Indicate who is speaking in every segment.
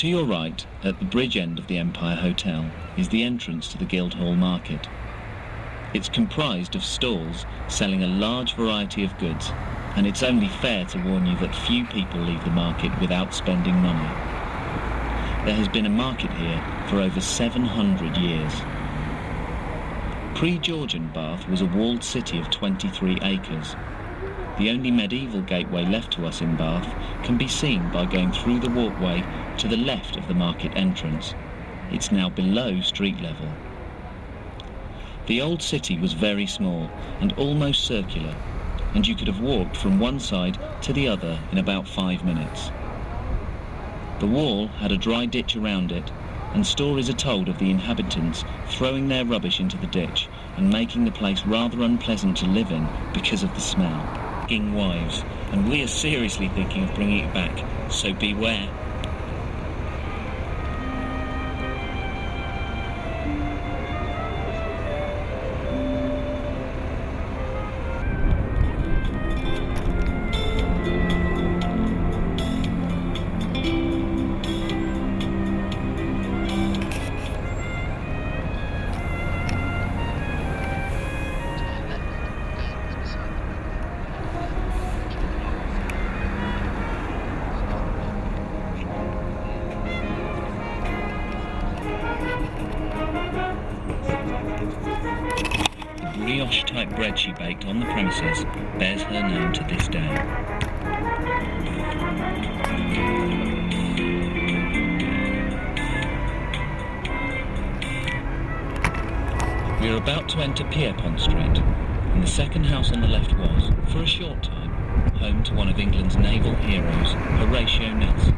Speaker 1: To your right, at the bridge end of the Empire Hotel, is the entrance to the Guildhall Market. It's comprised of stalls selling a large variety of goods, and it's only fair to warn you that few people leave the market without spending money. There has been a market here for over 700 years. Pre-Georgian Bath was a walled city of 23 acres. The only medieval gateway left to us in Bath can be seen by going through the walkway to the left of the market entrance. It's now below street level. The old city was very small and almost circular, and you could have walked from one side to the other in about 5 minutes. The wall had a dry ditch around it, and stories are told of the inhabitants throwing their rubbish into the ditch and making the place rather unpleasant to live in because of the smell. Wives, and we are seriously thinking of bringing it back, so beware. Brioche-type bread she baked on the premises bears her name to this day. We are about to enter Pierpont Street, and the second house on the left was, for a short time, home to one of England's naval heroes, Horatio Nelson.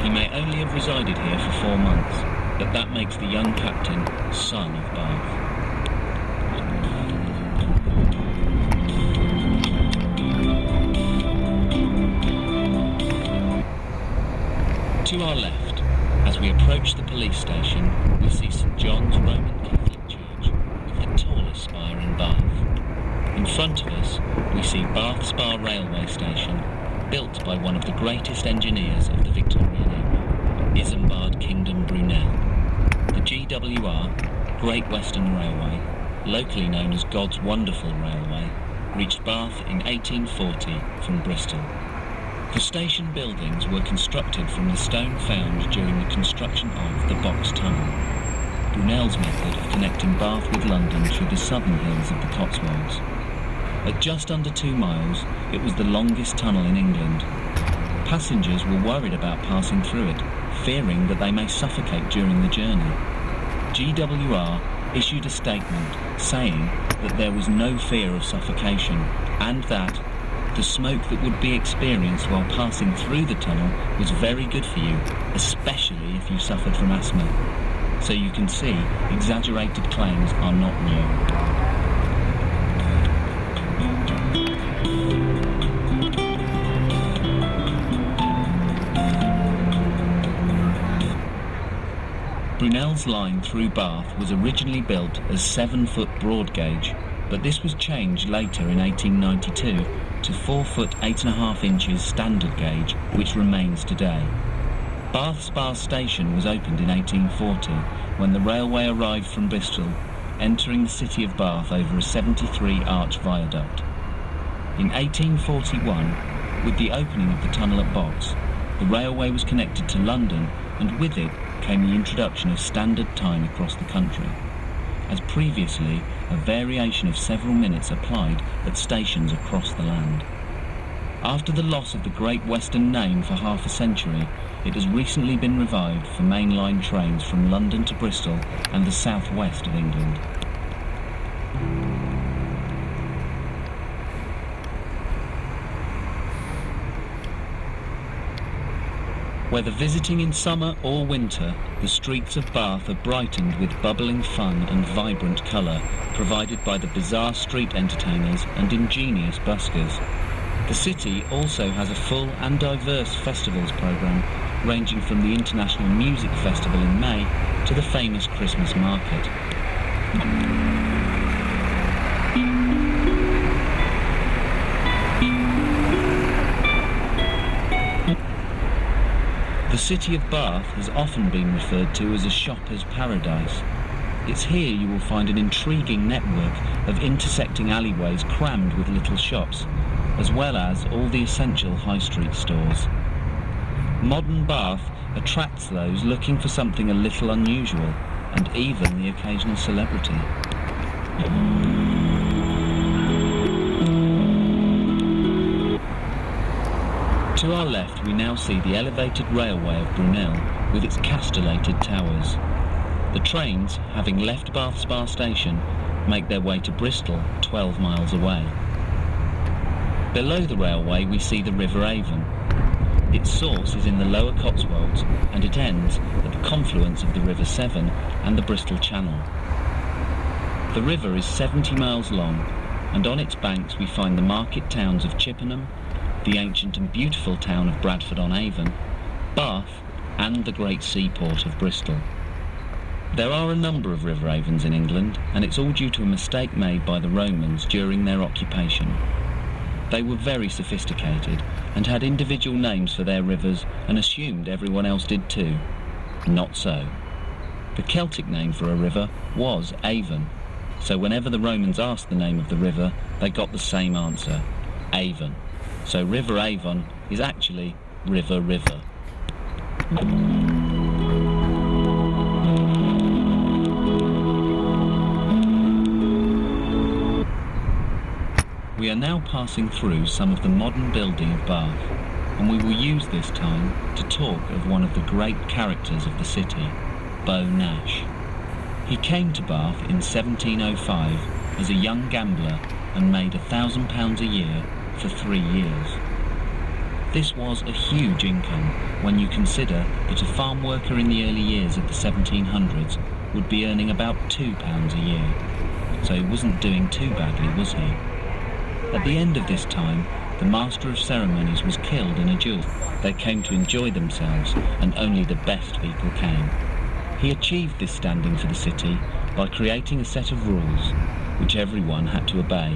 Speaker 1: He may only have resided here for 4 months, but that makes the young captain son of Bath. To our left, as we approach the police station, we see St John's Roman Catholic Church, with the tallest spire in Bath. In front of us, we see Bath Spa Railway Station, built by one of the greatest engineers of the Victorian era, Isambard Kingdom Brunel. The GWR, Great Western Railway, locally known as God's Wonderful Railway, reached Bath in 1840 from Bristol. The station buildings were constructed from the stone found during the construction of the Box Tunnel, Brunel's method of connecting Bath with London through the southern hills of the Cotswolds. At just under 2 miles, it was the longest tunnel in England. Passengers were worried about passing through it, fearing that they may suffocate during the journey. GWR issued a statement saying that there was no fear of suffocation, and that the smoke that would be experienced while passing through the tunnel was very good for you, especially if you suffered from asthma. So you can see, exaggerated claims are not new. Brunel's line through Bath was originally built as 7-foot broad gauge, but this was changed later in 1892 to 4-foot 8.5 inches standard gauge, which remains today. Bath Spa Station was opened in 1840 when the railway arrived from Bristol, entering the city of Bath over a 73-arch viaduct. In 1841, with the opening of the tunnel at Box, the railway was connected to London, and with it came the introduction of standard time across the country. As previously, a variation of several minutes applied at stations across the land. After the loss of the Great Western name for half a century, it has recently been revived for mainline trains from London to Bristol and the southwest of England. Whether visiting in summer or winter, the streets of Bath are brightened with bubbling fun and vibrant colour, provided by the bizarre street entertainers and ingenious buskers. The city also has a full and diverse festivals programme, ranging from the International Music Festival in May to the famous Christmas market. The city of Bath has often been referred to as a shopper's paradise. It's here you will find an intriguing network of intersecting alleyways crammed with little shops, as well as all the essential high street stores. Modern Bath attracts those looking for something a little unusual, and even the occasional celebrity. To our left we now see the elevated railway of Brunel with its castellated towers. The trains, having left Bath Spa station, make their way to Bristol, 12 miles away. Below the railway we see the River Avon. Its source is in the lower Cotswolds and it ends at the confluence of the River Severn and the Bristol Channel. The river is 70 miles long, and on its banks we find the market towns of Chippenham, the ancient and beautiful town of Bradford-on-Avon, Bath and the great seaport of Bristol. There are a number of river avons in England, and it's all due to a mistake made by the Romans during their occupation. They were very sophisticated and had individual names for their rivers and assumed everyone else did too. Not so. The Celtic name for a river was Avon, so whenever the Romans asked the name of the river, they got the same answer, Avon. So River Avon is actually River. We are now passing through some of the modern building of Bath, and we will use this time to talk of one of the great characters of the city, Beau Nash. He came to Bath in 1705 as a young gambler and made £1,000 a year for 3 years. This was a huge income when you consider that a farm worker in the early years of the 1700s would be earning about £2 a year, so he wasn't doing too badly, was he? At the end of this time, the master of ceremonies was killed in a duel. They came to enjoy themselves, and only the best people came. He achieved this standing for the city by creating a set of rules, which everyone had to obey.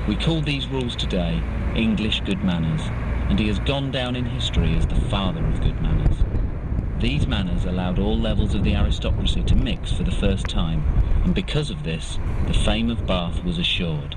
Speaker 1: We call these rules today English good manners, and he has gone down in history as the father of good manners. These manners allowed all levels of the aristocracy to mix for the first time, and because of this, the fame of Bath was assured.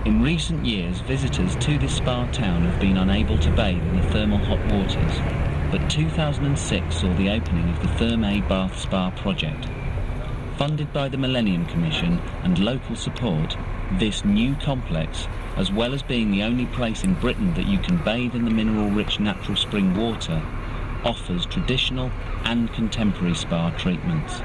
Speaker 1: In recent years, visitors to this spa town have been unable to bathe in the thermal hot waters, but 2006 saw the opening of the Thermae Bath Spa project. Funded by the Millennium Commission and local support, this new complex, as well as being the only place in Britain that you can bathe in the mineral-rich natural spring water, offers traditional and contemporary spa treatments.